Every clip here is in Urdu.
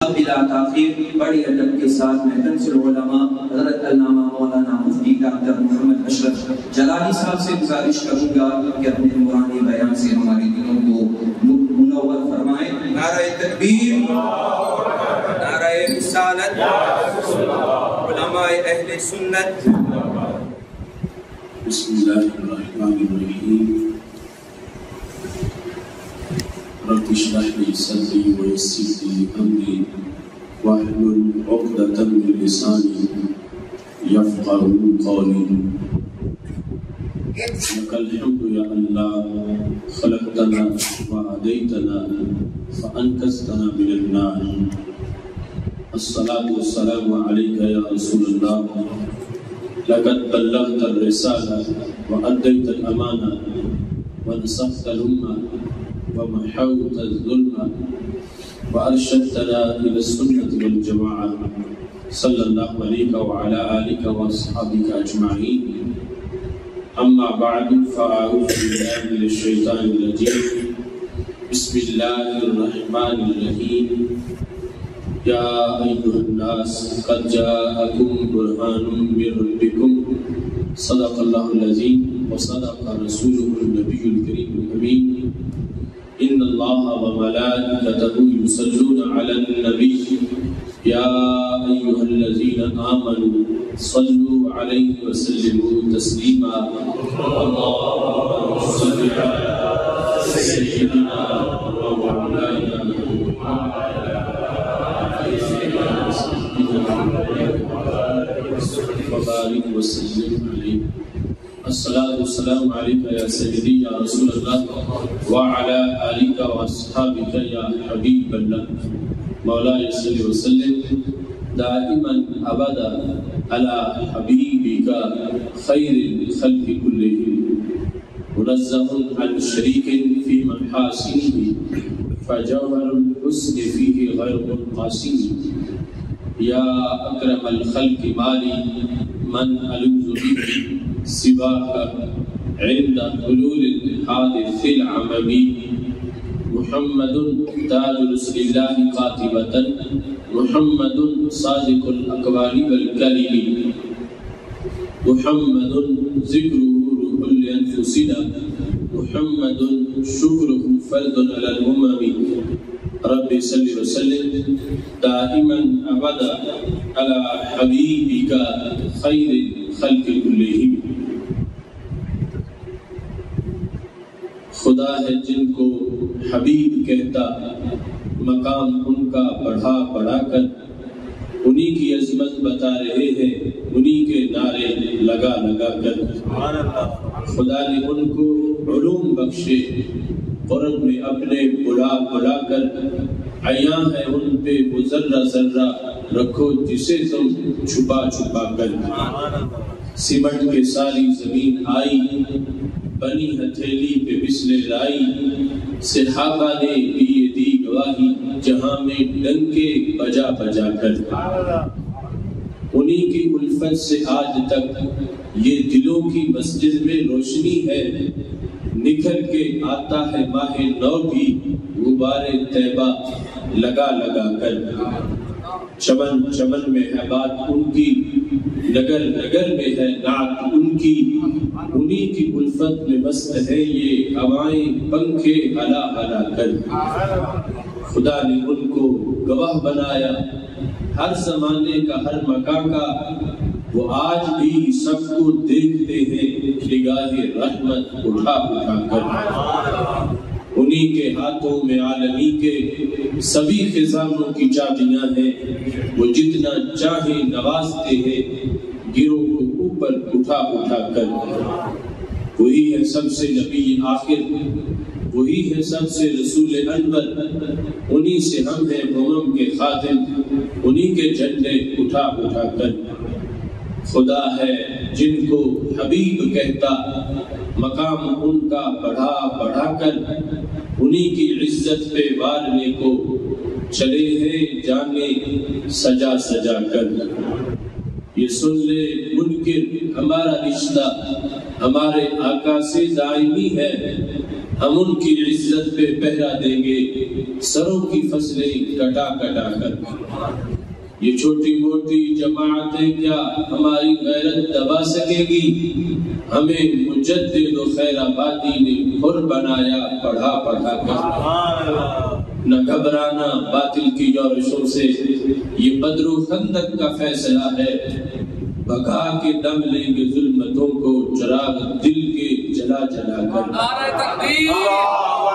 بلا تاخیر بڑی ادب کے ساتھ میں کنز العلماء حضرت علامہ مولانا مفتی ڈاکٹر محمد اشرف جلالی صاحب سے گزارش کروں گا کہ اپنے نورانی بیان سے ہمارے دلوں کو منور فرمائیں۔ نعرہ تکبیر، نعرہ رسالت، علماء اہل سنت۔ بسم اللہ الرحمن الرحیم۔ رب اشرح لي صدري ويسر لي امري واحلل عقدة من لساني يفقهوا قولي۔ لك الحمد يا الله، خلقتنا وهديتنا فانقذتنا من النار۔ الصلاة والسلام عليك يا رسول الله، لقد بلغت الرسالة وأديت الأمانة ونصحت الأمة ومحوت الظلم وأرشدتنا إلى السنة والجماعة، صلى الله عليك وعلى آلك وأصحابك أجمعين۔ أما بعد، فأعوذ بالله من الشيطان الرجيم، بسم الله الرحمن الرحيم۔ يا أيها الناس قد جاءكم برهان من ربكم، صدق الله العظيم وصدق رسوله النبي الكريم الأمين۔ إن الله وملائكته يصلون على النبي يا أيها الذين آمنوا صلوا عليه وسلموا تسليما۔ اللهم صل على سيدنا ومولانا وبارك وسلم عليه۔ الصلاة والسلام عليك يا سيدي يا رسول الله وعلى آلك وأصحابك يا حبيب الله۔ مولاي صل وسلم دائما أبدا على حبيبك خير الخلق كلهم، منزه عن شريك في محاسنه، فجوهر الحسن فيه غير منقسم۔ يا أكرم الخلق مالي من ألوذ به سواك عند حلول الحادث العممي۔ محمد تاج رسل الله قاتبة، محمد صادق الأقوال والكلم، محمد ذكره روح لأنفسنا، محمد شكره فرد على الأمم۔ رب صل وسلم دائما أبدا على حبيبك خير الخلق كلهم۔ خدا ہے جن کو حبیب کہتا، مقام ان کا بڑھا بڑھا کر، انہی کی عظمت بتا رہے ہیں انہی کے نعرے لگا لگا کر۔ خدا نے ان کو علوم بخشے، قرب میں اپنے بلا بلا کر، عیاں ہے ان پہ وہ ذرہ ذرہ رکھو جسے تم چھپا چھپا کر۔ سمٹ کے ساری زمین آئی، بنی ہتھیلی پہ بسلے لائی، صحابہ نے دیے دی گواہی جہاں میں ڈنکے بجا بجا کر۔ انہی کی الفت سے آج تک یہ دلوں کی مسجد میں روشنی ہے، نکھر کے آتا ہے ماہ نو بھی غبار طیبہ لگا لگا کر۔ چمن چمن میں ہے بات ان کی، نگر نگر میں ہے نعت ان کی، انہی کی الفت میں مست ہے یہ ہوائیں پنکھے ہلا ہلا کر۔ خدا نے ان کو گواہ بنایا ہر زمانے کا ہر مکان کا، وہ آج بھی سب کو دیکھتے ہیں نگاہ رحمت اٹھا اٹھا کر۔ انہی کے ہاتھوں میں عالمی کے سبھی خزانوں کی چابیاں ہیں، وہ جتنا چاہے نوازتے ہیں گروہ کو اوپر اٹھا اٹھا کر۔ وہی ہے سب سے نبی آخر، وہی ہے سب سے رسول انور، انہی سے ہم ہیں امم کے خادم، انہی کے جھنڈے اٹھا اٹھا کر۔ خدا ہے جن کو حبیب کہتا، مقام ان کا بڑھا بڑھا کر، انہی کی عزت پہ وارنے کو چلے ہیں جانے سجا سجا کر۔ یہ سن لے منکر ہمارا رشتہ ہمارے آقا سے دائمی ہے، ہم ان کی عزت پہ پہرا دیں گے سروں کی فصلیں کٹا کٹا کر۔ یہ چھوٹی موٹی جماعتیں کیا ہماری غیرت دبا سکے گی؟ ہمیں مجدد و خیر آبادی نے حر بنایا پڑھا پڑھا کر۔ نہ گھبرانا باطل کی یورشوں سے، یہ بدر و خندق کا فیصلہ ہے۔ بھگا کے دم لیں گے ظلمتوں کو چراغ دل کے جلا جلا کر۔ نعرہ تکبیر،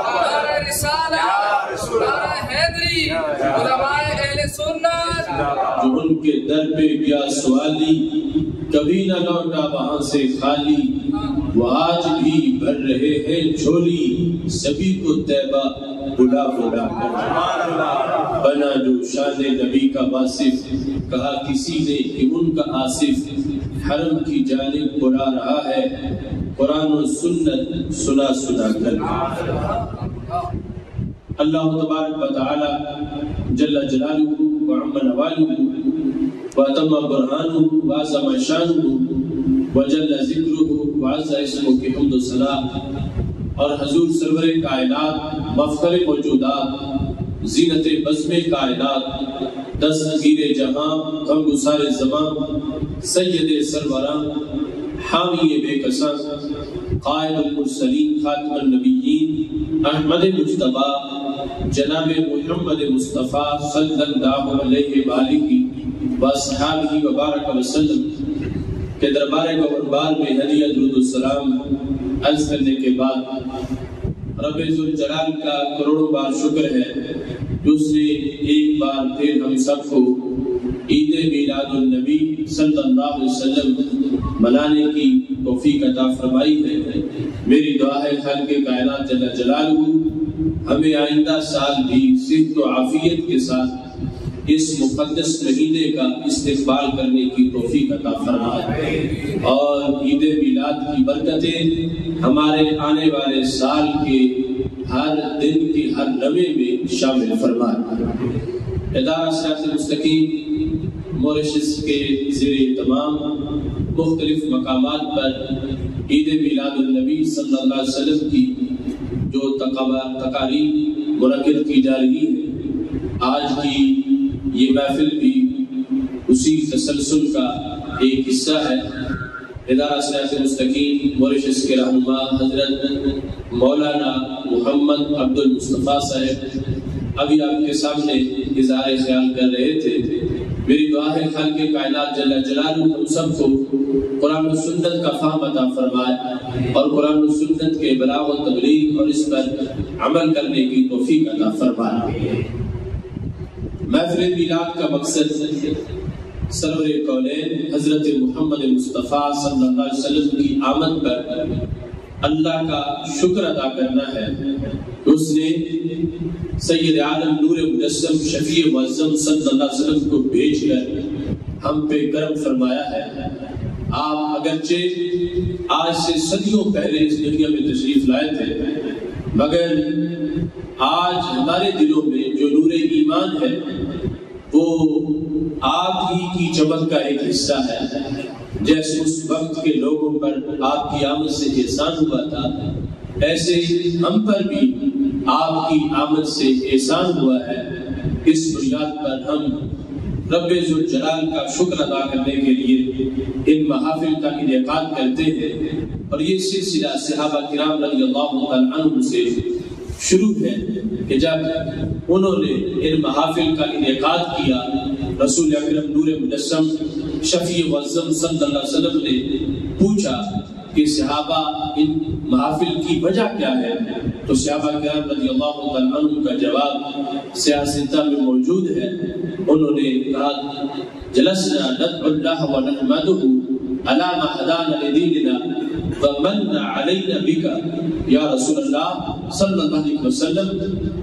نعرہ رسالت، نعرہ حیدری، علماء اہل سنت۔ جو ان کے در پہ گیا سوالی، کبھی نہ لوٹا وہاں سے خالی، وہ آج بھی بھر رہے ہیں جھولی سبھی کو طیبہ بلا بلا کر۔ بنا جو شان نبی کا واصف، کہا کسی نے کہ ان کا آصف حرم کی جانب بلا رہا ہے قرآن و سنت سنا سنا کر۔ اللہ تبارک و تعالی جل جلالہ وعم نوالہ واتم برہانہ وعظم شانہ وجل ذکرہ وعز اسمہ کی حمد و ثنا، اور حضور سرور کائنات مفخر موجودات زینت بزم کائنات دستگیر جہاں غم گسار زمان سید سروراں حامی بے کساں قائد المرسلین خاتم النبیین احمد مجتبی جناب محمد مصطفیٰ صلی اللہ علیہ وآلہ واصحابہ وبارک وسلم کے دربار گوہربار میں ہدیہ درود السلام عرض کرنے کے بعد رب ذوالجلال کا کروڑوں بار شکر ہے کہ اس نے ایک بار پھر ہم سب کو عید میلاد النبی صلی اللہ علیہ وسلم منانے کی توفیق عطا فرمائی ہے۔ میری دعا ہے خالق کائنات جل جلالہ ہمیں آئندہ سال بھی صحت و عافیت کے ساتھ اس مقدس مہینے کا استقبال کرنے کی توفیق عطا فرمائے، اور عید میلاد کی برکتیں ہمارے آنے والے سال کے ہر دن کے ہر لمحے میں شامل فرمائے۔ ادارہ صراط مستقیم موریشس کے زیر اہتمام مختلف مقامات پر عید میلاد النبی صلی اللہ علیہ وسلم کی جو تقاریب منعقد کی جا رہی ہے، آج کی یہ محفل بھی اسی تسلسل کا ایک حصہ ہے۔ ادارہ صراط مستقیم موریشس کے رہنما حضرت مولانا محمد عبد المصطفیٰ صاحب ابھی آپ کے سامنے اظہار خیال کر رہے تھے۔ میری دعا ہے خالق کائنات جل جلالہ ہم سب کو قرآن و سنت کا فہم عطا فرمائے، اور قرآن و سنت کے بلاغ و تبلیغ اور اس پر عمل کرنے کی توفیق عطا فرمائے۔ محفل میلاد کا مقصد سرور کونین حضرت محمد مصطفیٰ صلی اللہ علیہ وسلم کی آمد پر اللہ کا شکر ادا کرنا ہے۔ اس نے سید عالم نور مجسم شفیع معظم صلی اللہ علیہ وسلم کو بھیج کر ہم پہ کرم فرمایا ہے۔ آپ اگرچہ آج سے صدیوں پہلے اس دنیا میں تشریف لائے تھے، مگر آج ہمارے دلوں میں جو نور ایمان ہے وہ آپ ہی کی چمک کا ایک حصہ ہے۔ جیسے اس وقت کے لوگوں پر آپ کی آمد سے احسان ہوا تھا، ایسے ہم پر بھی آپ کی آمد سے احسان ہوا ہے۔ اس بنیاد پر ہم رب ذوالجلال کا شکر ادا کرنے کے لیے ان محافل کا انعقاد کرتے ہیں، اور یہ سلسلہ صحابہ کرام رضی اللہ تعالیٰ عنہ سے شروع ہے کہ جب انہوں نے ان محافل کا انعقاد کیا، رسول اکرم نور مجسم شفیع معظم صلی اللہ علیہ وسلم نے پوچھا کہ صحابہ ان محافل کی وجہ کیا ہے، تو صحابہ کرام رضی اللہ تعالیٰ عنہ کا جواب سیاستہ میں موجود ہے۔ انہوں نے کہا جلسنا ندعو اللہ ونحمدہ علی ما ہدانا لدیننا ومن علینا بکا، یا رسول اللہ صلی اللہ علیہ وسلم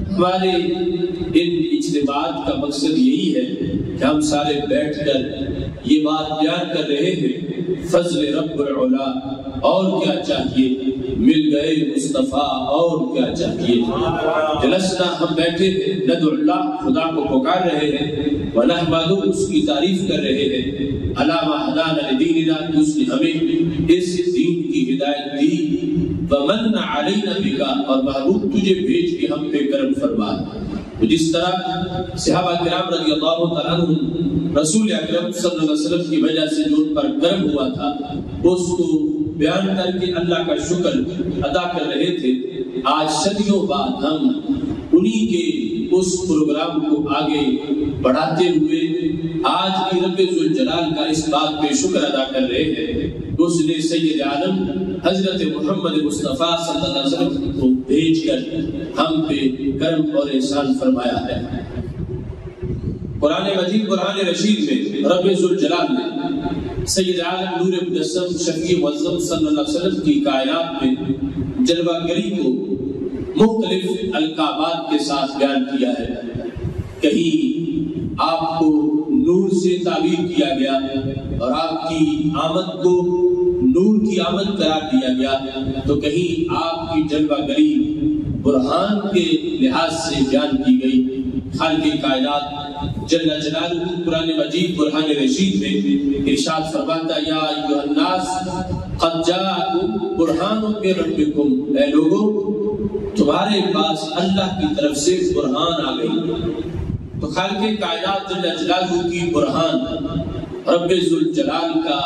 ہمارے ان اجتماعات کا مقصد یہی ہے کہ ہم سارے بیٹھ کر یہ بات بیان کر رہے ہیں فضل رب العلا، اور کیا چاہیے، مل گئے مصطفیٰ اور کیا چاہیے۔ جلسنا ہم بیٹھے ہیں، ندعو اللہ خدا کو پکار رہے ہیں، ونحمدہ اس کی تعریف کر رہے ہیں، علی ما ہدانا لدیننا اس نے ہمیں اس دین کی ہدایت دی ومن علینا بکا، اور محبوب تجھے بھیج کے ہم پہ کرم فرما۔ تو جس طرح صحابہ کرام رضی اللہ تعالیٰ عنہ رسول اکرم صلی اللہ علیہ وسلم کی وجہ سے جو ان پر کرم ہوا تھا اس کو بیان کر کے اللہ کا شکر ادا کر رہے تھے، آج صدیوں بعد ہم انہی کے اس پروگرام کو آگے بڑھاتے ہوئے آج بھی رب ذوالجلال کا اس بات پہ شکر ادا کر رہے ہیں کہ اس نے سید عالم حضرت محمد مصطفیٰ صلی اللہ علیہ وسلم کو بھیج کر ہم پہ کرم اور احسان فرمایا ہے۔ قرآن مجید قرآن رشید میں رب ذوالجلال نے سید عالم نور مجسم شفیع معظم صلی اللہ علیہ وسلم کی کائنات میں جلوہ گری کو مختلف القابات کے ساتھ بیان کیا ہے۔ کہیں آپ کو نور سے تعبیر کیا گیا اور آپ کی آمد کو نور کی آمد قرار دیا گیا، تو کہیں آپ کی جلوہ گری برہان کے لحاظ سے بیان کی گئی۔ خالق کائنات جل جلالہ قرآن مجید قرآن رشید میں ارشاد فرماتا یا ایھا الناس قد جاءکم برہان من ربکم، اے لوگوں تمہارے پاس اللہ کی طرف سے برہان آ گئی۔ تو خالق کائنات جل جلالہ کی برہان رب ذوالجلال کا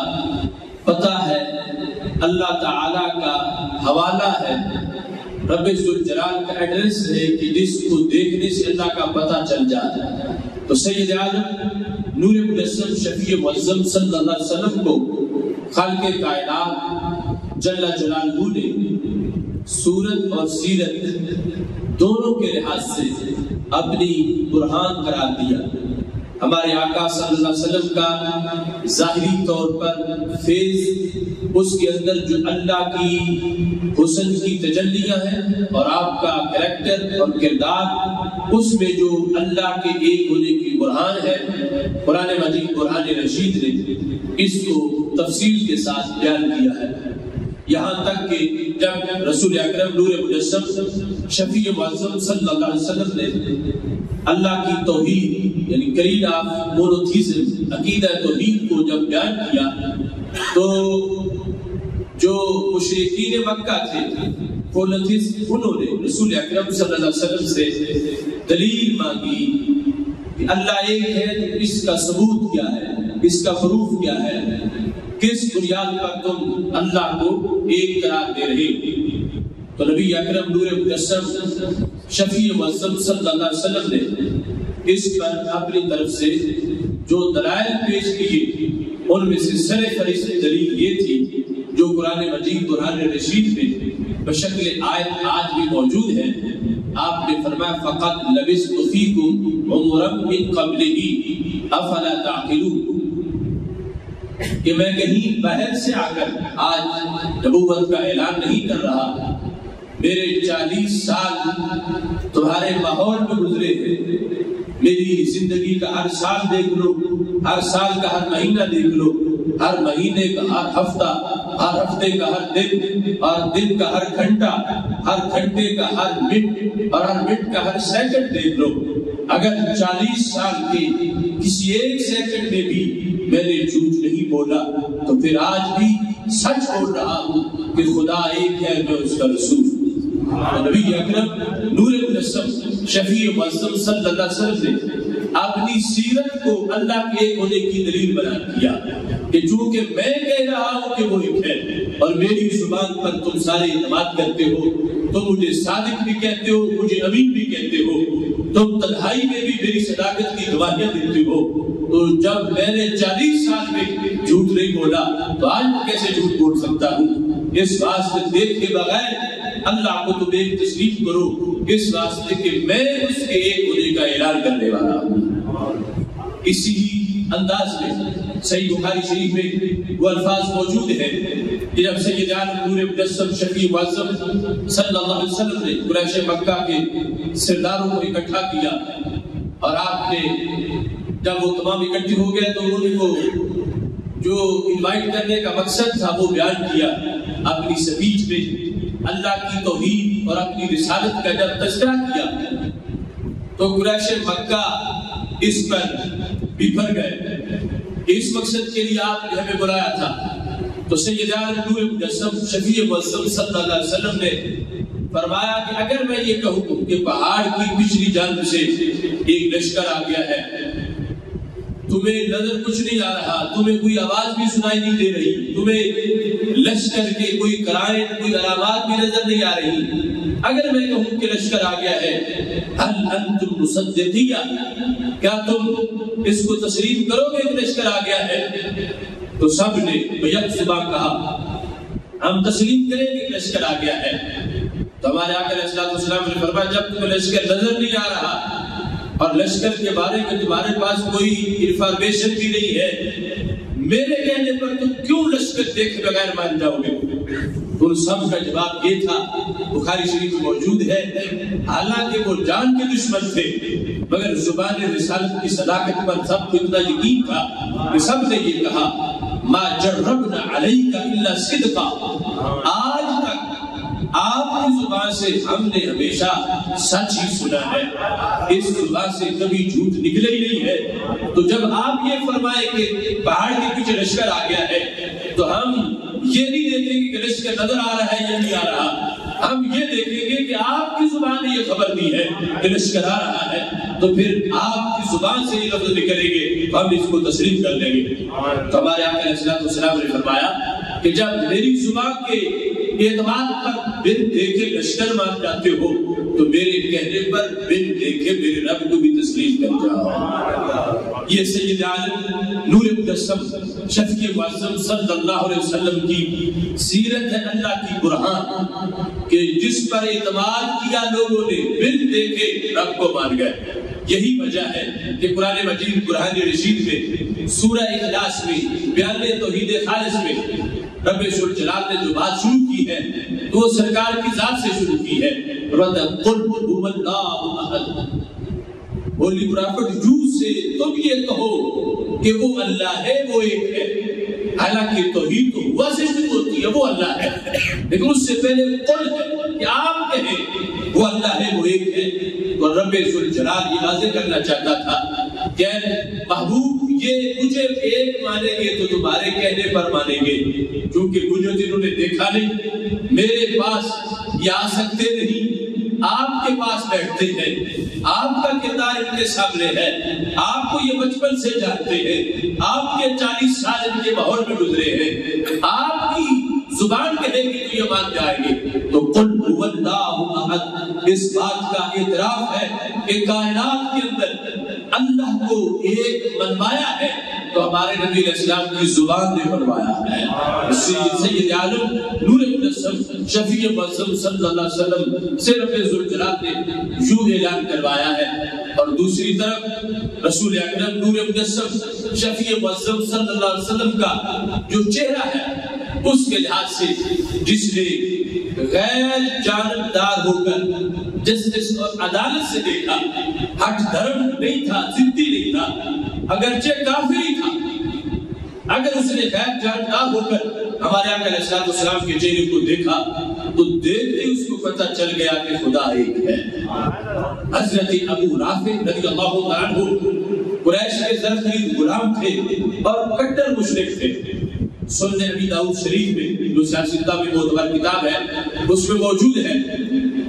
پتہ ہے، اللہ تعالی کا حوالہ ہے، رب ذوالجلال کا ایڈریس ہے کہ جس کو دیکھنے سے اللہ کا پتہ چل جاتا ہے۔ تو سید عالم نور مجسم شفیع معظم صلی اللہ علیہ وسلم کو خالق کائنات جل جلالہ نے صورت اور سیرت دونوں کے لحاظ سے اپنی برہان قرار دیا۔ ہمارے آقا صلی اللہ علیہ وسلم کا ظاہری طور پر فیض، اس کے اندر جو اللہ کی حسن کی تجلیاں ہیں، اور آپ کا کریکٹر اور کردار، اس میں جو اللہ کے ایک ہونے کی برہان ہے، قرآن مجید قرآن رشید نے اس کو تفصیل کے ساتھ بیان کیا ہے۔ یہاں تک کہ جب رسول اکرم نور مجسم شفیع معظم صلی اللہ علیہ وسلم نے اللہ کی توحید یعنی کریڈ آف مونوتھیزم، عقیدہ توحید کو جب بیان کیا، تو جو مشرکین مکہ تھے انہوں نے رسول اکرم صلی اللہ علیہ وسلم سے دلیل مانگی کہ اللہ ایک ہے، تو اس کا ثبوت کیا ہے، اس کا پروف کیا ہے، کس بنیاد پر تم اللہ کو ایک قرار دے رہے ہو؟ تو نبی اکرم نور مجسم شفیع معظم صلی اللہ علیہ وسلم نے اس پر اپنی طرف سے جو دلائل پیش کیے، ان میں سے سر فہرست دلیل یہ تھی جو قرآن مجید قرآن رشید میں بشکل آیت آج بھی موجود ہے۔ آپ نے فرمایا فقط لبثت فیکم عمرا من قبلہ افلا تعقلون، کہ میں کہیں باہر سے آ کر آج نبوت کا اعلان نہیں کر رہا، میرے 40 سال تمہارے ماحول میں گزرے ہیں، میری زندگی کا ہر سال دیکھ لو، ہر سال کا ہر مہینہ دیکھ لو، ہر مہینے کا ہر ہفتہ، ہر ہفتے کا ہر دن، اور دن کا ہر گھنٹہ، ہر گھنٹے کا ہر منٹ، اور ہر منٹ کا ہر سیکنڈ دیکھ لو، اگر 40 سال کے کسی ایک سیکنڈ میں بھی میں نے جھوٹ نہیں بولا، تو پھر آج بھی سچ بول رہا ہوں کہ خدا ایک ہے، میں اس کا رسول۔ نبی اکرم نور مجسم شفیع معظم صلی اللہ علیہ وسلم نے اپنی سیرت کو اللہ کے ایک ہونے کی دلیل بیان کیا کہ چونکہ میں کہہ رہا ہوں کہ وہ ایک ہے، اور میری زبان پر تم سارے اعتماد کرتے ہو، تم مجھے صادق بھی کہتے ہو، مجھے امین بھی کہتے ہو، تم تنہائی میں بھی میری صداقت کی گواہیاں دیتے ہو، تو جب میں نے 40 سال میں جھوٹ نہیں بولا تو آج میں کیسے جھوٹ بول سکتا ہوں؟ اس واسطے دیکھے بغیر اللہ کو تم ایک تسلیم کرو، اس واسطے کہ میں اس کے ایک ہونے کا اعلان کرنے والا ہوں۔ اسی انداز میں صحیح بخاری شریف میں وہ الفاظ موجود ہیں کہ جب سید عالم نور مجسم شفیع معظم صلی اللہ علیہ وسلم نے قریش مکہ کے سرداروں کو اکٹھا کیا، اور آپ نے جب وہ تمام اکٹھے ہو گئے تو ان کو جو انوائٹ کرنے کا مقصد تھا وہ بیان کیا اپنی سپیچ میں، اللہ کی توحید اور اپنی رسالت کا جب تذکرہ کیا تو قریش مکہ اس پر بفر گئے۔ اس مقصد کے لیے آپ نے ہمیں بلایا تھا تو سید عالم نور مجسم شفیع معظم صلی اللہ علیہ وسلم نے فرمایا کہ اگر میں یہ کہوں کہ پہاڑ کی پچھلی جانب سے ایک لشکر آ گیا ہے، تمہیں نظر کچھ نہیں آ رہا، تمہیں کوئی آواز بھی سنائی نہیں دے رہی، تمہیں لشکر کے کوئی قرائن کوئی علامات بھی نظر نہیں آ رہی، اگر میں کہوں کہ لشکر آ گیا ہے، هل انتم مصدقیہ، کیا تم اس کو تسلیم کرو گے کہ لشکر آ گیا ہے؟ تو سب نے بیک زبان کہا ہم تسلیم کریں گے کہ لشکر آ گیا ہے۔ تو ہمارے آقا علیہ السلام نے فرمایا جب تمہیں لشکر نظر نہیں آ رہا اور لشکر کے بارے میں تمہارے پاس کوئی انفارمیشن بھی نہیں ہے، میرے کہنے پر تم کیوں لشکر دیکھے بغیر مان جاؤ گے؟ ان سب کا جواب یہ تھا، بخاری شریف میں موجود ہے، حالانکہ وہ جان کے دشمن تھے مگر زبان رسالت کی صداقت پر سب کو اتنا یقین تھا کہ سب نے یہ کہا ما جربنا علیک الا صدقا، آج تک آپ کی زبان سے ہم نے ہمیشہ سچ ہی سنا ہے، اس زبان سے کبھی جھوٹ نکلے ہی نہیں ہے۔ تو جب آپ یہ فرمائے کہ پہاڑ کے پیچھے لشکر آ گیا ہے تو ہم یہ نہیں دیکھیں گے کہ لشکر نظر آ رہا ہے یا نہیں آ رہا، ہم یہ دیکھیں گے کہ آپ کی زبان نے یہ خبر دی ہے کہ لشکر آ رہا ہے، تو پھر آپ کی زبان سے یہ لفظ نکلیں گے تو ہم اس کو تسلیم کر لیں گے۔ تو ہمارے آقا علیہ السلام نے فرمایا کہ جب میری زبان کے اعتماد پر بن دیکھے لشکر مان جاتے ہو تو میرے کہنے پر بن دیکھے میرے رب کو بھی تسلیم کر جاؤ۔ یہ سید عالم نور مجسم شفیع معظم صلی اللہ علیہ وسلم کی سیرت ہے، اللہ کی برہان کہ جس پر اعتماد کیا لوگوں نے بن دیکھے رب کو مان گئے۔ یہی وجہ ہے کہ قرآن مجید قرآن رشید میں سورہ اخلاص میں بیان توحید خالص میں رب ذوالجلال نے جو بات شروع کی ہے تو وہ سرکار کی ذات سے شروع کی ہے، قل هو اللہ احد، ہولی پرافٹ یوں سے تم یہ کہو کہ وہ اللہ ہے، وہ ایک ہے، حالانکہ توحید تو ہوا سے شروع ہوتی ہے، وہ اللہ ہے، لیکن اس سے پہلے قل ہے کہ آپ کہیں وہ اللہ ہے، وہ ایک ہے۔ اور رب ذوالجلال یہ واضح کرنا چاہتا تھا کہ محبوب یہ مجھے ایک مانیں گے تو تمہارے کہنے پر مانیں گے، کیونکہ مجھے انہوں نے دیکھا نہیں، میرے پاس یہ آ سکتے نہیں، آپ کے پاس بیٹھتے ہیں، آپ کا کردار ان کے سامنے ہے، آپ کو یہ بچپن سے جانتے ہیں، آپ کے 40 سال ان کے ماحول میں گزرے ہیں، آپ کی زبان کہے گی تو یہ مان جائیں گے۔ تو قل هو اللہ احد، اس بات کا اعتراف ہے کہ کائنات کے اندر اللہ کو ایک منوایا ہے تو ہمارے نبی علیہ السلام کی زبان نے منوایا ہے۔ سید عالم نور مجسم شفیع معظم صلی اللہ علیہ وسلم سے رب ذوالجلال نے یوں اعلان کروایا ہے، اور دوسری طرف رسول اکرم نور مجسم شفیع معظم صلی اللہ علیہ وسلم کا جو چہرہ ہے اس کے لحاظ سے جس نے غیر جانبدار ہو کر جسٹس اور عدالت سے دیکھا، ہٹ دھرم نہیں تھا، ضدی نہیں تھا، اگرچہ کافر ہی تھا، اگر اس نے غیر جانبدار ہو کر ہمارے آقا علیہ السلام کے چہرے کو دیکھا تو دیکھتے اس کو پتہ چل گیا کہ خدا ایک ہے۔ حضرت ابو رافع رضی اللہ تعالیٰ عنہ قریش کے زرخرید غلام تھے اور کٹر مشرک تھے۔ سنن ابی داؤد شریف میں جو سیاستہ میں معتبر کتاب ہے اس میں موجود ہے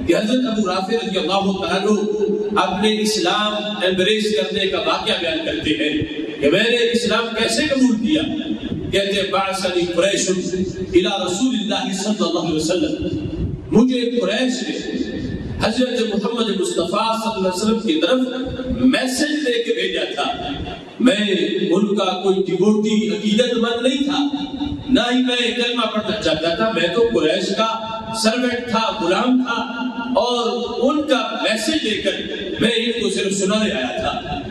کہ حضرت ابو رافع رضی اللہ تعالیٰ عنہ اپنے اسلام ایمبریس کرنے کا واقعہ بیان کرتے ہیں کہ میں نے اسلام کیسے قبول کیا، کہتے ہیں بعثنی قریش الی رسول اللہ صلی اللہ علیہ وسلم، مجھے قریش نے حضرت محمد مصطفیٰ صلی اللہ علیہ وسلم کی طرف میسج لے کے بھیجا تھا۔ میں ان کا کوئی ڈیوٹی عقیدت مند نہیں تھا، نہ ہی میں کلمہ پڑھنا چاہتا تھا، میں تو قریش کا سرونٹ تھا، غلام تھا، اور ان کا میسج لے کر میں ان کو صرف سنانے آیا تھا۔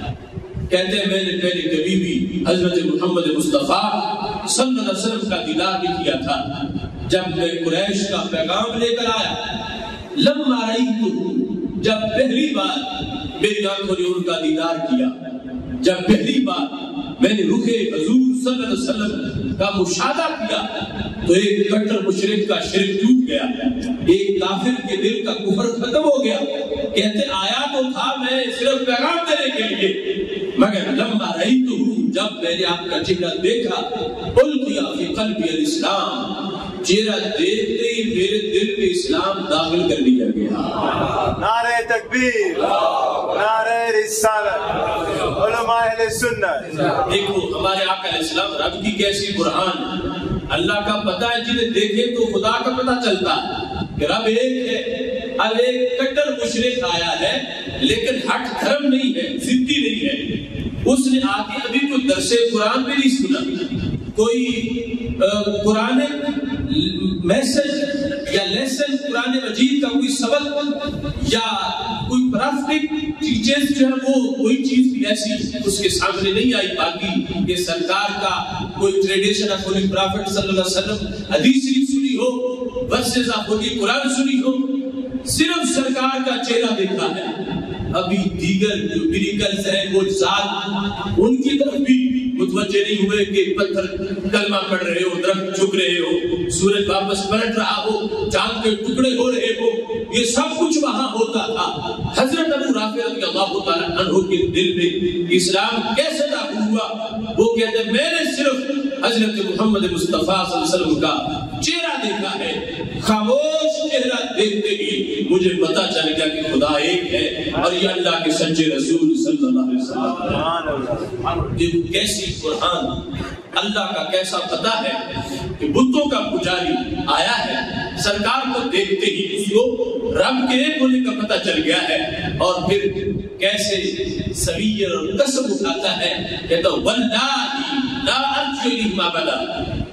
کہتے ہیں میں نے پہلے کبھی بھی حضرت محمد مصطفیٰ صلی اللہ علیہ وسلم کا دیدار نہیں کیا تھا، جب میں قریش کا پیغام لے کر آیا، لما رأیتو، جب پہلی بار میری آنکھوں نے ان کا دیدار کیا، جب پہلی بار میں نے رخ حضور صلی اللہ علیہ وسلم کا مشاہدہ کیا تو ایک کٹر مشرک کا شرک ٹوٹ گیا، ایک کافر کے دل کا کفر ختم ہو گیا۔ کہتے آیا تو تھا میں صرف پیغام دینے کے لیے، مگر لما رأیتو، جب میں نے آپ کا چہرہ دیکھا القیا فی قلبی الاسلام، چہرہ دیکھتے ہی میرے دل میں اسلام داخل کر لیا گیا۔ نعرہ تکبیر، نعرہ رسالت، علماء اہل سنت۔ دیکھو ہمارے آقا علیہ السلام رب کی کیسی برہان، اللہ کا پتہ ہے، جنہیں دیکھے تو خدا کا پتہ چلتا کہ رب ایک ہے۔ اب ایک کٹر مشرک آیا ہے لیکن ہٹ دھرم نہیں ہے، ضدی نہیں ہے، اس نے آگے ابھی کوئی درس قرآن بھی نہیں سنا، کوئی قرآن میسج یا لیسن قرآن مجید کا کوئی سبق یا کوئی پرافٹک ٹیچرز جو ہے وہ کوئی چیز بھی ایسی اس کے سامنے نہیں آئی، باقی کہ سرکار کا کوئی ٹریڈیشن آف ہولی پرافٹ صلی اللہ علیہ وسلم حدیث شریف سنی ہو، ورسز آف ہولی قرآن سنی ہو، صرف سرکار کا چہرہ دیکھا ہے۔ ابھی دیگر جو میریکلز ہیں وہ ذات ان کی طرف بھی متوجہ نہیں ہوئے کہ پتھر کلمہ پڑھ رہے ہو، درخت جھک رہے ہو، سورج واپس پلٹ رہا ہو، چاند کے ٹکڑے ہو رہے ہو، یہ سب کچھ وہاں ہوتا تھا۔ حضرت ابو رافع رضی اللہ تعالیٰ عنہ کے دل میں اسلام کیسے داخل ہوا؟ وہ کہتے ہیں میں نے صرف حضرت محمد مصطفیٰ صلی اللہ علیہ وسلم کا چہرہ دیکھا ہے، خاموش چہرہ دیکھتے ہی مجھے پتا چل گیا کہ خدا ایک ہے اور یہ اللہ کے سچے رسول صلی اللہ علیہ وسلم۔ دیکھو کیسی قرآن، اللہ کا کیسا پتہ ہے کہ بتوں کا پجاری آیا ہے، سرکار کو دیکھتے ہی اس کو رب کے ایک ہونے کا پتہ چل گیا ہے، اور پھر کیسے سویر اور قسم اٹھاتا ہے، کہتا واللہ لا ارجو الیہم ابدا،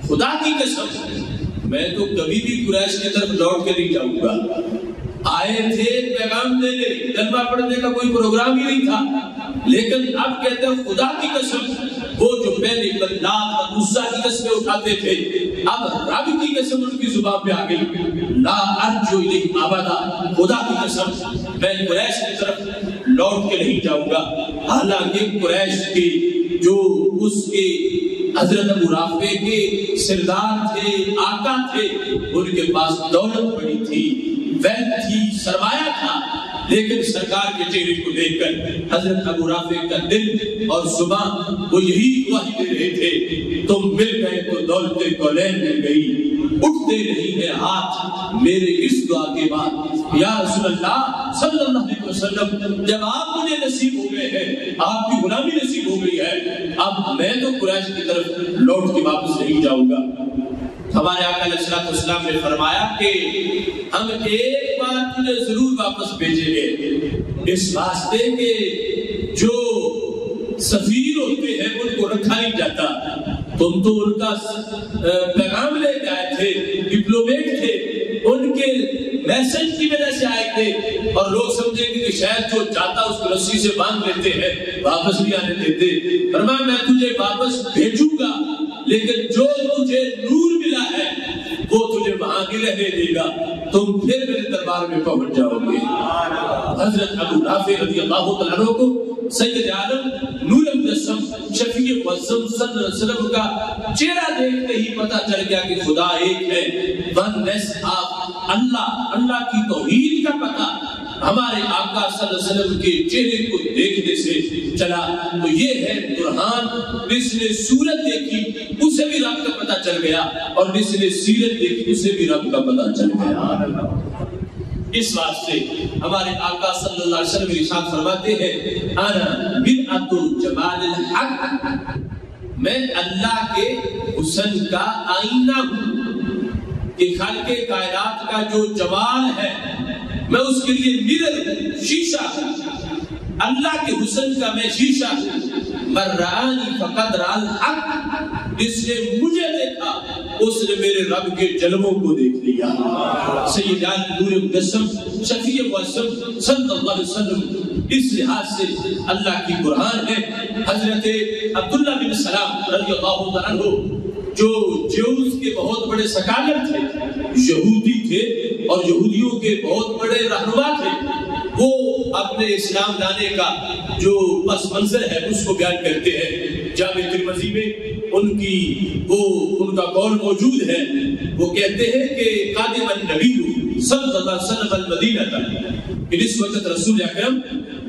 خدا کی قسم میں تو کبھی بھی قریش کی طرف لوٹ کے نہیں جاؤں گا۔ آئے تھے پیغام دینے، کلمہ پڑھنے کا کوئی پروگرام ہی نہیں تھا، لیکن اب کہتے ہیں خدا کی قسم، وہ جو پہلے لات اور عزا کی قسمیں اٹھاتے تھے اب رب کی قسم ان کی زبان پہ آ گئی، لا ارجو الیہم ابدا، خدا کی قسم میں قریش کی طرف لوٹ کے نہیں جاؤں گا۔ حالانکہ قریش کے جو اس کے حضرت ابو رافع کے سردار تھے، آقا تھے، ان کے پاس دولت بڑی تھی، ویلتھ تھی، سرمایہ تھا، لیکن سرکار کے چہرے کو دیکھ کر حضرت ابو رافع کا دل اور زبان وہ یہی گواہی دے رہے تھے، تم مل گئے تو دولت کونین مل گئی، اٹھتے نہیں ہیں ہاتھ میرے اس دعا کے بعد، یا رسول اللہ صلی اللہ علیہ وسلم جب آپ مجھے نصیب ہو گئے ہیں، آپ کی غلامی نصیب ہو گئی ہے، اب میں تو قریش کی طرف لوٹ کے واپس نہیں جاؤں گا۔ ہمارے آقا علیہ السلام نے فرمایا کہ ہم ایک بار تجھے ضرور واپس بھیجیں گے، اس واسطے کہ جو سفیر ہوتے ہیں ان کو رکھا نہیں جاتا، تم تو ان کا پیغام لے کے آئے تھے، ڈپلومیٹ تھے، ان کے میسج کی وجہ سے آئے تھے، اور لوگ سمجھیں گے کہ شاید جو چاہتا اس کو رسی سے باندھ لیتے ہیں، واپس بھی آنے دیتے۔ فرمایا میں تجھے واپس بھیجوں گا، لیکن جو تجھے نور ملا ہے وہ تجھے وہاں ہی رہنے دے گا، تم پھر میرے دربار میں پہنچ جاؤ گے۔ حضرت ابو رافع رضی اللہ تعالیٰ عنہ کو سید عالم نور مجسم شفیع معظم صلی اللہ علیہ وسلم کا چہرہ دیکھتے ہی پتہ چل گیا کہ خدا ایک ہے، ونس آف اللہ، اللہ کی توحید کا پتہ ہمارے آقا صلی اللہ علیہ وسلم کے چہرے کو دیکھنے سے چلا۔ تو یہ ہے برہان، جس نے صورت دیکھی اسے بھی رب کا پتہ چل گیا، اور جس نے سیرت دیکھی اسے بھی رب کا پتہ چل گیا۔ اس واسطے ہمارے آقا صلی اللہ علیہ وسلم ارشاد فرماتے ہیں انا بدعۃ جمال الحق، میں اللہ کے حسن کا آئینہ ہوں، کہ خالق کائنات کا جو جمال ہے میں اس کے لیے میرر ہوں، شیشہ ہوں، اللہ کے حسن کا میں شیشہ ہوں۔ من رآنی فقد رأى الحق، جس نے مجھے دیکھا اس نے میرے رب کے جلووں کو دیکھ لیا۔ سید عالم نور مجسم شفیع معظم صلی اللہ علیہ وسلم اس لحاظ سے اللہ کی برہان ہے۔ حضرت عبداللہ بن سلام رضی اللہ عنہ جو جیوز کے بہت بڑے سکالر تھے، یہودی تھے اور یہودیوں کے بہت بڑے رہنما تھے، وہ اپنے اسلام لانے کا جو پس منظر ہے اس کو بیان کرتے ہیں۔ جامع ترمذی میں ان کا قول موجود ہے. وہ کہتے ہیں کہ قادم النبی صلی اللہ علیہ وسلم المدینہ تھا، اس وقت رسول اکرم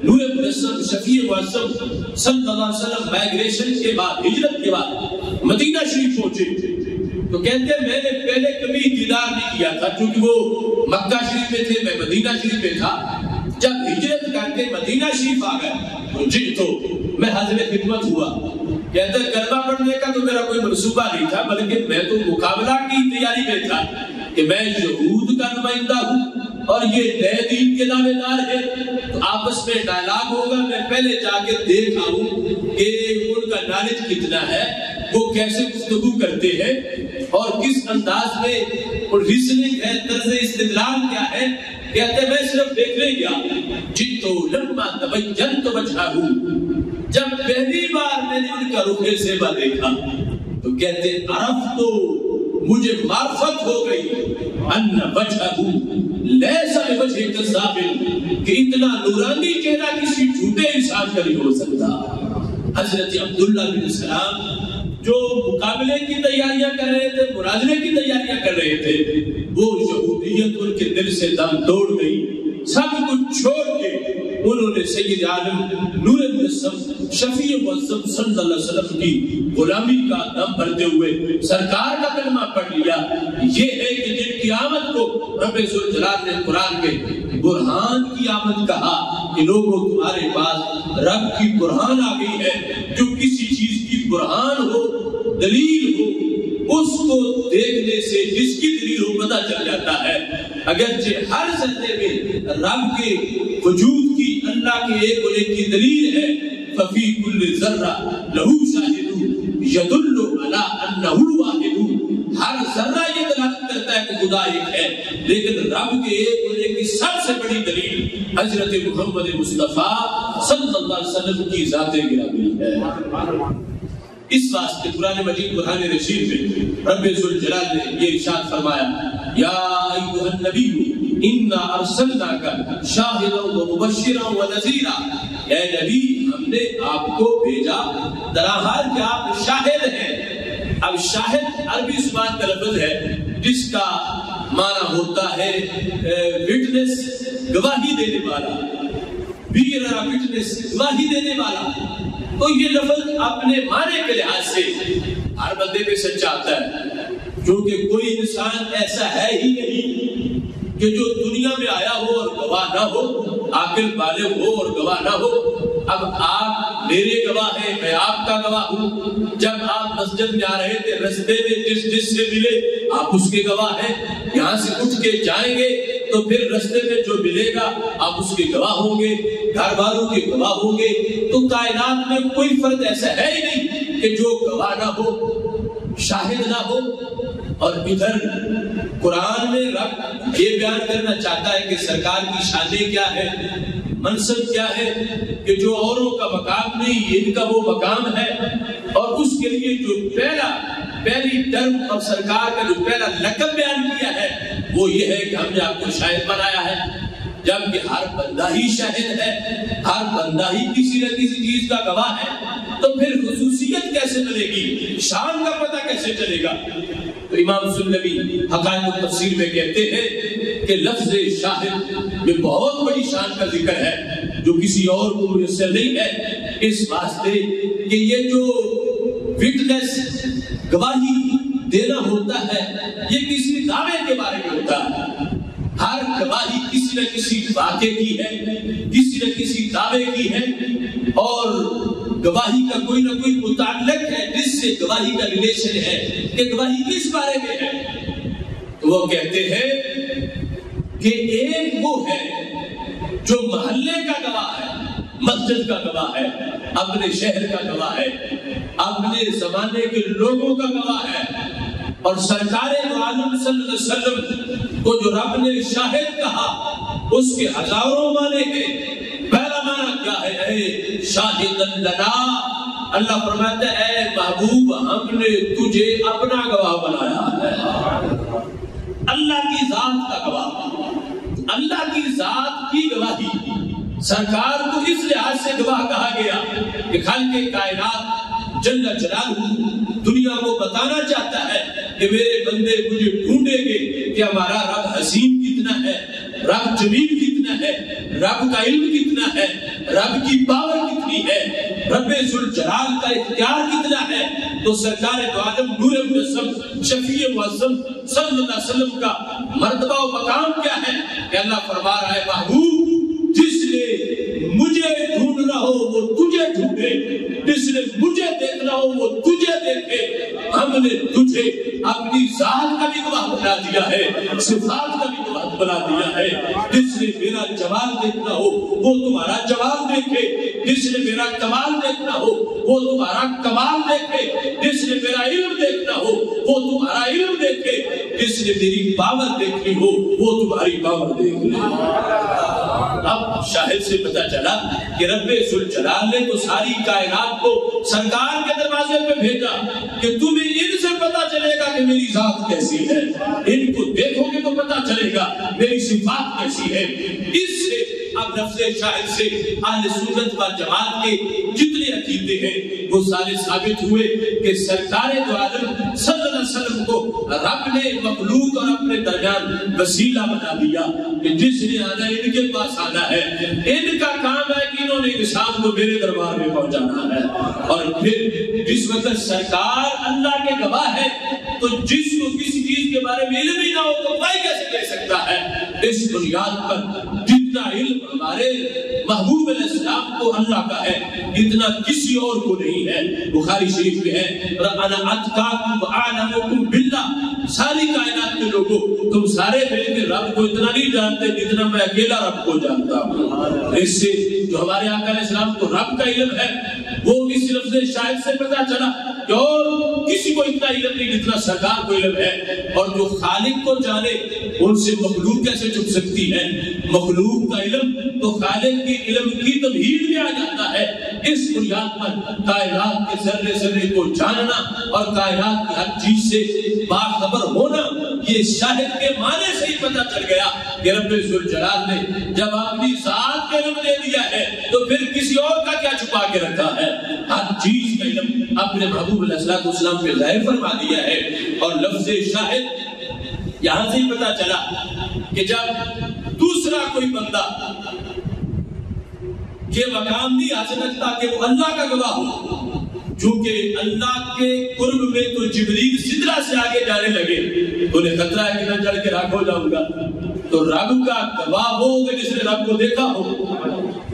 نور مجسم شفیع معظم صلی اللہ علیہ وسلم مائگریشن کے بعد، ہجرت کے بعد مدینہ شریف پہنچے. تو کہتے ہیں میں نے پہلے کبھی دیدار نہیں کیا تھا، کیونکہ وہ مکہ شریف میں تھے، میں مدینہ شریف میں تھا. جب ہجرت کر کے مدینہ شریف آ گئے تو میں حاضر خدمت ہوا. کہتے ہیں کلمہ پڑھنے کا تو میرا کوئی منصوبہ نہیں تھا، بلکہ میں تو مقابلہ کی تیاری میں تھا کہ میں یہود کا نمائندہ ہوں اور یہ نئے دین کے دعوے دار ہیں، تو آپس میں ڈائلاگ ہوگا. میں پہلے جا کے دیکھ آؤں کہ ان کا نالج کتنا ہے، وہ کیسے گفتگو کرتے ہیں اور کس انداز میں ریزننگ ہے، طرز استدلال کیا ہے. کہتے میں صرف دیکھنے گیا. جتو لما تبینت وجہہ، جب پہلی بار میں نے ان کا رخ زیبا دیکھا تو کہتے عرفت تو مجھے معرفت ہو گئی ان وجہہ لیس بوجہ کذاب، کہ اتنا نورانی چہرہ کسی جھوٹے انسان کا نہیں ہو سکتا. حضرت عبداللہ بن سلام جو مقابلے کی تیاریاں کر رہے تھے، مناظرے کی تیاریاں کر رہے تھے، وہ یہودیت ان کے دل سے دم توڑ گئی. سب کچھ چھوڑ کے انہوں نے سید عالم نور مجسم شفیع معظم صلی اللہ علیہ وسلم کی غلامی کا دم بھرتے ہوئے سرکار کا کلمہ پڑھ لیا. یہ ہے کہ جن کی آمد کو رب ذوالجلال نے قرآن میں برہان کی آمد کہا کہ لوگوں تمہارے پاس رب کی برہان آ گئی ہے. جو کسی چیز کی برہان ہو، دلیل ہو، اس کو دیکھنے سے جس کی دلیل ہو پتہ چل جاتا ہے. اگرچہ ہر ذرے میں رب کے وجود کی، اللہ کے ایک اور ایک کی دلیل ہے. ففی کل ذرہ لہو شاہد یدل علی انہ واحد، ہر ذرہ یہ دلالت کرتا ہے کہ خدا ایک ہے، لیکن رب کے ایک اور ایک کی سب سے بڑی دلیل حضرت محمد مصطفیٰ صلی اللہ علیہ وسلم کی ذات گرامی ہے. اس واسطے قرآن مجید قرآن رشید میں رب ذوالجلال نے یہ ارشاد فرمایا، یا ایھا النبی انا ارسلناک شاہدا ومبشرا ونذیرا، اے نبی ہم نے آپ کو بھیجا درحال کہ آپ شاہد ہیں. اب شاہد عربی زبان کا لفظ ہے جس کا معنی ہوتا ہے وٹنس، گواہی دینے والا، بیرر وٹنس، گواہی دینے والا. تو یہ لفظ اپنے معنی کے لحاظ سے ہر بندے پہ سچا آتا ہے، کیونکہ کوئی انسان ایسا ہے ہی نہیں کہ جو دنیا میں آیا ہو اور گواہ نہ ہو، عاقل بالغ ہو اور گواہ نہ ہو. اب آپ میرے گواہ ہیں، میں آپ کا گواہ ہوں. جب آپ مسجد میں آ رہے تھے، رستے میں جس سے ملے آپ اس کے گواہ ہیں. یہاں سے اٹھ کے جائیں گے تو پھر رستے میں جو ملے گا آپ اس کے گواہ ہوں گے، گھر والوں کے گواہ ہوں گے. تو کائنات میں کوئی فرد ایسا ہے ہی نہیں کہ جو گواہ نہ ہو، شاہد نہ ہو. اور ادھر قرآن میں رب یہ بیان کرنا چاہتا ہے کہ سرکار کی شانیں کیا ہے، منصب کیا ہے، کہ جو اوروں کا مقام نہیں ان کا وہ مقام ہے. اور اس کے لیے جو پہلی ٹرم اور سرکار کا جو پہلا لقب بیان کیا ہے وہ یہ ہے کہ ہم نے آپ کو شاہد بنایا ہے. جبکہ ہر بندہ ہی شاہد ہے، ہر بندہ ہی کسی نہ کسی چیز کا گواہ ہے، تو پھر خصوصیت کیسے ملے گی، شان کا پتہ کیسے چلے گا. تو امام سلمی حقائق التفسیر میں کہتے ہیں کہ لفظ شاہد میں بہت بڑی شان کا ذکر ہے جو کسی اور کو میسر نہیں ہے. اس واسطے کہ یہ جو وٹنس، گواہی دینا ہوتا ہے، یہ کسی دعوے کے بارے میں ہوتا ہے. ہر گواہی کسی نہ کسی واقعے کی ہے، کسی نہ کسی دعوے کی ہے، اور گواہی کا کوئی نہ کوئی متعلق ہے جس سے گواہی کا ریلیشن ہے کہ گواہی کس بارے میں ہے. تو وہ کہتے ہیں کہ ایک وہ ہے جو محلے کا گواہ ہے، مسجد کا گواہ ہے، اپنے شہر کا گواہ ہے، اپنے زمانے کے لوگوں کا گواہ ہے. اور سرکار عالم صلی اللہ علیہ وسلم کو جو رب نے شاہد کہا اس کے ہزاروں معنی ہیں. پہلا معنی کیا ہے؟ اے شاہد لنا، اللہ فرماتا ہے اے محبوب ہم نے تجھے اپنا گواہ بنایا ہے. اللہ کی ذات کا گواہ، اللہ کی ذات کی گواہی. سرکار کو اس لحاظ سے گواہ کہا گیا کہ خالق کائنات جل جلالہ دنیا کو بتانا چاہتا ہے کہ میرے بندے مجھے ڈھونڈیں گے کہ ہمارا رب حسین کتنا ہے، رب جمیل کتنا ہے، رب کا علم کتنا ہے، رب کی پاور کتنی ہے، رب ذوالجلال کا اختیار کتنا ہے۔ تو سرکار دو عالم نور مجسم شفیع معظم صلی اللہ علیہ وسلم کا مرتبہ و مقام کیا ہے کہ اللہ فرما رہا ہے محبوب جس نے مجھے ڈھونڈنا ہو وہ تجھے ڈھونڈے، جس نے مجھے دیکھنا ہو وہ تجھے دیکھے۔ ہم نے تجھے اپنی ذات کا بھی گواہ بنا دیا ہے، صفات کا بھی گواہ بنا دیا ہے۔ جس نے میرا جمال دیکھنا ہو وہ تمہارا جمال دیکھے، جس نے میرا کمال دیکھنا ہو وہ تمہارا کمال دیکھے، جس نے میرا علم دیکھنا ہو وہ تمہارا علم دیکھے، جس نے میری پاور دیکھنی ہو وہ تمہاری پاور دیکھ لے۔ اب شاہد سے پتہ چلا کہ رب ذوالجلال نے تو ساری کائنات کو سرکار کے دروازے پہ بھیجا کہ تمہیں ان سے پتہ چلے گا کہ میری ذات کیسی ہے، ان کو دیکھو گے تو پتہ چلے گا میری صفات کیسی ہے۔ اس سے اب لفظ شاہد سے اہل سنت و جماعت کے جتنے عقیدے ہیں وہ سارے ثابت ہوئے کہ سرکار دو عالم صلی اللہ علیہ وسلم کو رب نے مخلوق اور اپنے درمیان وسیلہ بنا دیا کہ جس نے آنا ان کے پاس آنا ہے، ان کا کام ہے کہ انہوں نے انسان کو میرے دربار میں پہنچانا ہے۔ اور پھر جس وقت سرکار اللہ کے گواہ ہے تو جس کو کسی چیز کے بارے میں علم ہی نہ ہو تو گواہی کیسے دے سکتا ہے؟ اس بنیاد پر جتنا علم ہمارے محبوب علیہ السلام کو اللہ کا ہے اتنا کسی اور کو نہیں ہے۔ بخاری شریف میں ہے انا اتقاکم واعلمکم باللہ، ساری کائنات کے لوگوں تم سارے مل کے رب کو اتنا نہیں جانتے جتنا میں اکیلا رب کو جانتا ہوں۔ اس سے جو ہمارے آقا علیہ السلام کو رب کا علم ہے وہ اس لفظ شاہد سے پتہ چلا کہ اور کسی کو اتنا علم نہیں جتنا سرکار کو علم ہے۔ اور جو خالق کو جانے ان سے مخلوق کیسے چھپ سکتی ہے؟ مخلوق کا علم تو خالق کے علم کی تمہید میں آ جاتا ہے۔ اس بنیاد پر کائنات کے ذرے ذرے کو جاننا اور کائنات کی ہر چیز سے باخبر ہونا یہ شاہد کے معنی سے ہی پتہ چل گیا کہ رب ذوالجلال نے جب اپنی ذات کا علم دے دیا ہے تو پھر کسی اور کا کیا چھپا کے رکھا ہے؟ ہر چیز کا علم اپنے محبوب علیہ السلام پہ ظاہر فرما دیا ہے۔ اور لفظ شاہد یہاں سے ہی پتہ چلا کہ جب دوسرا کوئی بندہ یہ مقام نہیں حاصل رکھتا کہ وہ اللہ کا گواہ ہو، چونکہ اللہ کے قرب میں تو جبریل سدرہ سے آگے جانے لگے، انہیں خطرہ ہے کہ میں جل کے راکھ ہو جاؤں گا، تو رب کا گواہ ہوگا جس نے رب کو دیکھا ہو۔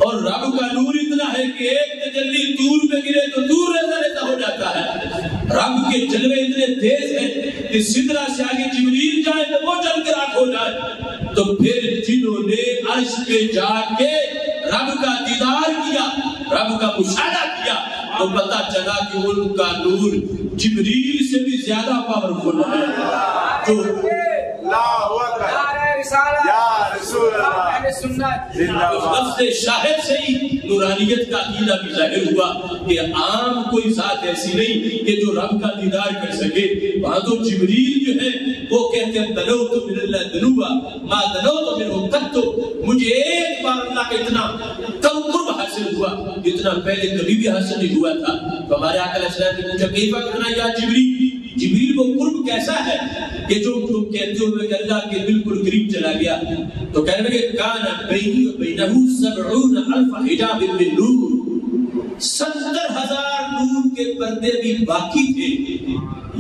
اور رب کا نور اتنا ہے کہ ایک تجلی دور پہ گرے تو دور ریزہ ریزہ ہو جاتا ہے۔ رب کے جلوے اتنے تیز ہیں کہ سدرہ سے آگے جبریل جائے تو وہ جل کے راکھ ہو جائے۔ تو پھر جنہوں نے عرش پہ جا کے رب کا دیدار کیا، رب کا مشاہدہ کیا، تو پتہ چلا کہ ان کا نور جبریل سے بھی زیادہ پاورفل ہے۔ جو یا رسول اللہ لفظ شاہد سے ہی نورانیت کا عقیدہ بھی ظاہر ہوا کہ عام کوئی ذات ایسی نہیں کہ جو رب کا دیدار کر سکے۔ وہاں تو جبریل جو ہے وہ کہتے ہیں دنوت من اللہ دنوا ما دنوت منہ قط، مجھے ایک بار اللہ کا اتنا کم قرب حاصل ہوا جتنا پہلے کبھی بھی حاصل نہیں ہوا تھا۔ تو ہمارے آقا علیہ السلام نے پوچھا کیف کنا یا جبریل، جبریل وہ قرب کیسا ہے کہ جو تم کہتے ہو کہ اللہ کے بالکل قریب چلا گیا؟ تو کہنے لگے کان بینی و بینہ 70,000 حجاب من نور، 70,000 نور کے پردے بھی باقی تھے،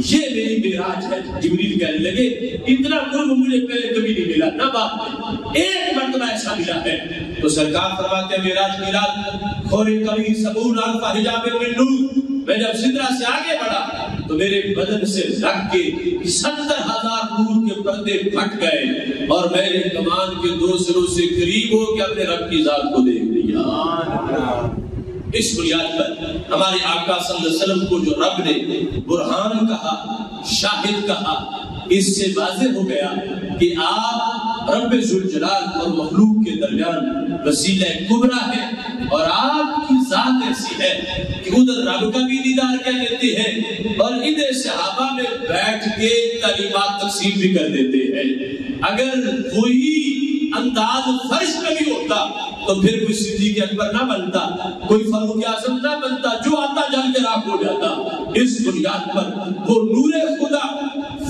یہ میری معراج ہے۔ جبریل کہنے لگے اتنا قرب مجھے پہلے کبھی نہیں ملا، نہ بعد ایک مرتبہ ایسا ملا ہے۔ تو سرکار فرماتے ہیں معراج کی رات کھوری کبھی 70,000 حجاب من نور، میں جب سدرہ سے آگے بڑھا تو میرے بدن سے لگ کے 70,000 نور کے پردے پھٹ گئے اور میں نے کمان کے دو سروں سے قریب ہو کے اپنے رب کی ذات کو دیکھ لیا۔ اس بنیاد پر ہمارے آقا صلی اللہ علیہ وسلم کو جو رب نے برہان کہا، شاہد کہا، اس سے واضح ہو گیا کہ آپ رب ذوالجلال اور مخلوق کے درمیان وسیلہ کبریٰ ہے، اور آپ کی ذات ایسی ہے کہ ادھر رب کا بھی دیدار کیا دیتے ہیں اور ادھر صحابہ میں بیٹھ کے تعلیمات تقسیم بھی کر دیتے ہیں۔ اگر وہی انداز فرش میں بھی ہوتا تو پھر کوئی صدیق اکبر نہ بنتا، کوئی فاروق اعظم نہ بنتا، جو آتا جل کے راہ پاک ہو جاتا۔ اس بنیاد پر وہ نور خدا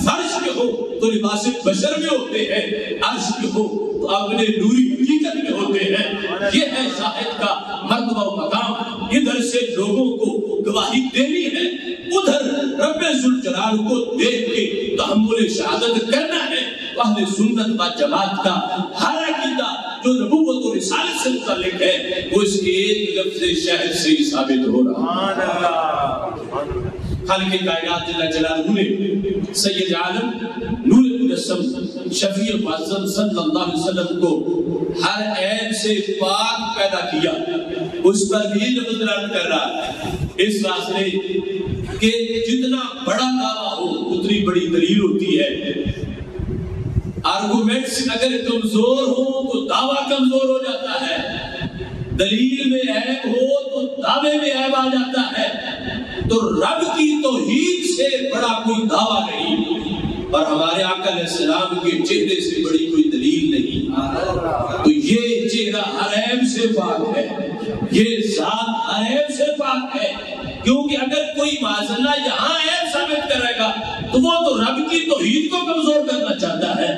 فرش کے ہو تو لباس بشر میں ہوتے ہیں، عرش کے ہو تو اپنے نوری حقیقت میں ہوتے ہیں۔ یہ ہے شاہد کا مرتبہ و مقام، ادھر سے لوگوں کو گواہی دینی ہے، ادھر رب ذوالجلال کو دیکھ کے تحمل شہادت کرنا ہے۔ اہل سنت و جماعت کا ہر عقیدہ جو نبوت و رسالت سے متعلق ہے وہ اس کے ایک لفظ شاہد سے ہی ثابت ہو رہا ہے۔ خالق کائنات جل جلالہ نے سید عالم نور مجسم شفیع معظم صلی اللہ علیہ وسلم کو ہر عیب سے پاک پیدا کیا، اس پر بھی لفظ رد کر رہا ہے اس واسطے کہ جتنا بڑا دعویٰ ہو اتنی بڑی دلیل ہوتی ہے۔ آرگومنٹس اگر کمزور ہو تو دعویٰ کمزور ہو جاتا ہے، دلیل میں عیب ہو تو دعوے میں عیب آ جاتا ہے۔ تو رب کی توحید سے بڑا کوئی دعویٰ نہیں اور ہمارے آقا علیہ السلام کے چہرے سے بڑی کوئی دلیل نہیں۔ تو یہ چہرہ ہر عیب سے پاک ہے، یہ ذات ہر عیب سے پاک ہے، کیونکہ اگر کوئی معاذاللہ یہاں عیب ثابت کرے گا تو وہ تو رب کی توحید کو کمزور کرنا چاہتا ہے۔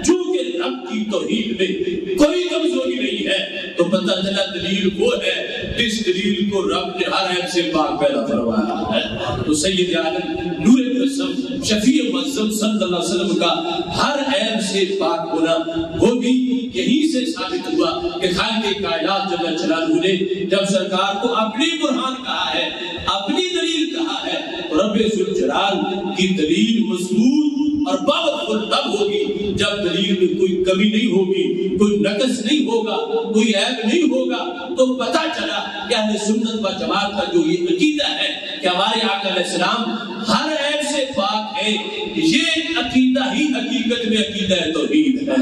چونکہ رب کی توحید میں کوئی کمزوری نہیں ہے تو پتہ چلا دلیل وہ ہے جس دلیل کو رب نے ہر عیب سے پاک پیدا کروایا ہے۔ تو سید عالم نور مجسم شفیع معظم صلی اللہ علیہ وسلم کا ہر عیب سے پاک ہونا وہ بھی یہیں سے ثابت ہوا کہ خالق کائنات جل جلالہ نے جب سرکار کو اپنی برہان کہا ہے، اپنی دلیل کہا ہے، رب ذوالجلال کی دلیل مضبوط اور باوقار تب ہوگی جب دلیل میں کوئی کمی نہیں ہوگی، کوئی نقص نہیں ہوگا، کوئی عیب نہیں ہوگا۔ تو پتہ چلا کہ اہل سنت و جماعت کا جو یہ عقیدہ ہے کہ ہمارے آقا علیہ السلام ہر عیب سے پاک ہے، یہ عقیدہ ہی حقیقت میں عقیدہ توحید ہے۔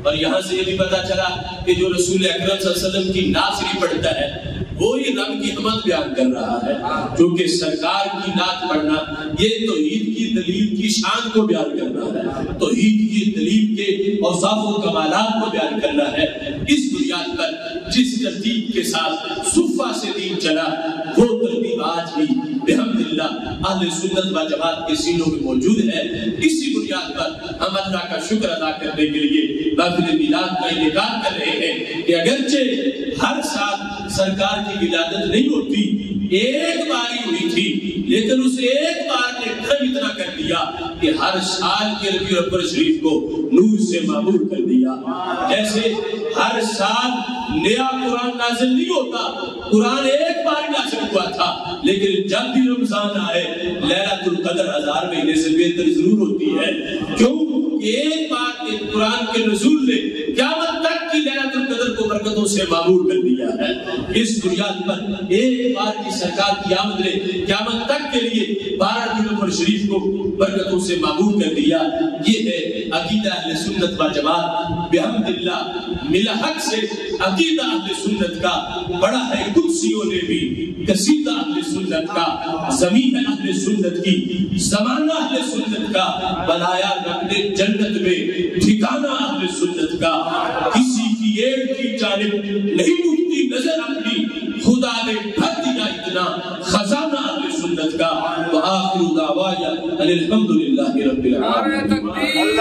اور یہاں سے یہ بھی پتہ چلا کہ جو رسول اکرم صلی اللہ علیہ وسلم کی نعت شریف پڑھتا ہے وہ یہ رب کی حمد بیان کر رہا ہے، کیونکہ سرکار کی نعت پڑھنا یہ توحید کی دلیل کی شان کو بیان کرنا ہے، توحید کی دلیل کے اوصاف و کمالات کو بیان کرنا ہے۔ اس بنیاد پر جس ترتیب کے ساتھ صفہ سے دین چلا وہ ترتیب آج بھی بحمدللہ اہل سنت و جماعت کے سینوں میں موجود ہے۔ اسی بنیاد پر ہم اللہ کا شکر ادا کرنے کے لیے محفل میلاد کا انعقاد کر رہے ہیں کہ اگرچہ ہر سال سرکار کی ولادت نہیں ہوتی، ایک بار ہی ہوئی تھی، لیکن اس ایک بار نے ڈھنگ اتنا کر دیا کہ ہر سال کے ربیع الاول شریف کو نور سے معمور کر دیا۔ جیسے ہر سال نیا قرآن نازل نہیں ہوتا، قرآن ایک بار نازل ہوا تھا، لیکن جب بھی رمضان آئے لیلۃ القدر 1000 مہینے سے بہتر ضرور ہوتی ہے۔ کیوں؟ ایک بار قرآن کے نزول نے قیامت تک کی لیلۃ القدر کو برکتوں سے معمور کر دیا ہے۔ اس بنیاد پر ایک بار کی سرکار کی آمد نے قیامت تک کے لیے 12 ربیع الاول شریف کو برکتوں سے معمور کر دیا۔ یہ ہے عقیدہ اہل سنت و جماعت بحمدللہ۔ ملا حق سے عقیدہ اہل سنت کا بڑا ہے قدسیوں نے بھی، قصیدہ اہل سنت کا، زمین اہل سنت کی، زمانہ اہل سنت کا، بنایا رب نے جنت میں ٹھکانہ اہل سنت کا۔ کسی کی ایک کی جانب نہیں اٹھتی نظر اپنی، خدا نے بھر دیا اتنا خزانہ اہل سنت کا۔ وآخر دعوانا ان الحمدللہ رب العالمین۔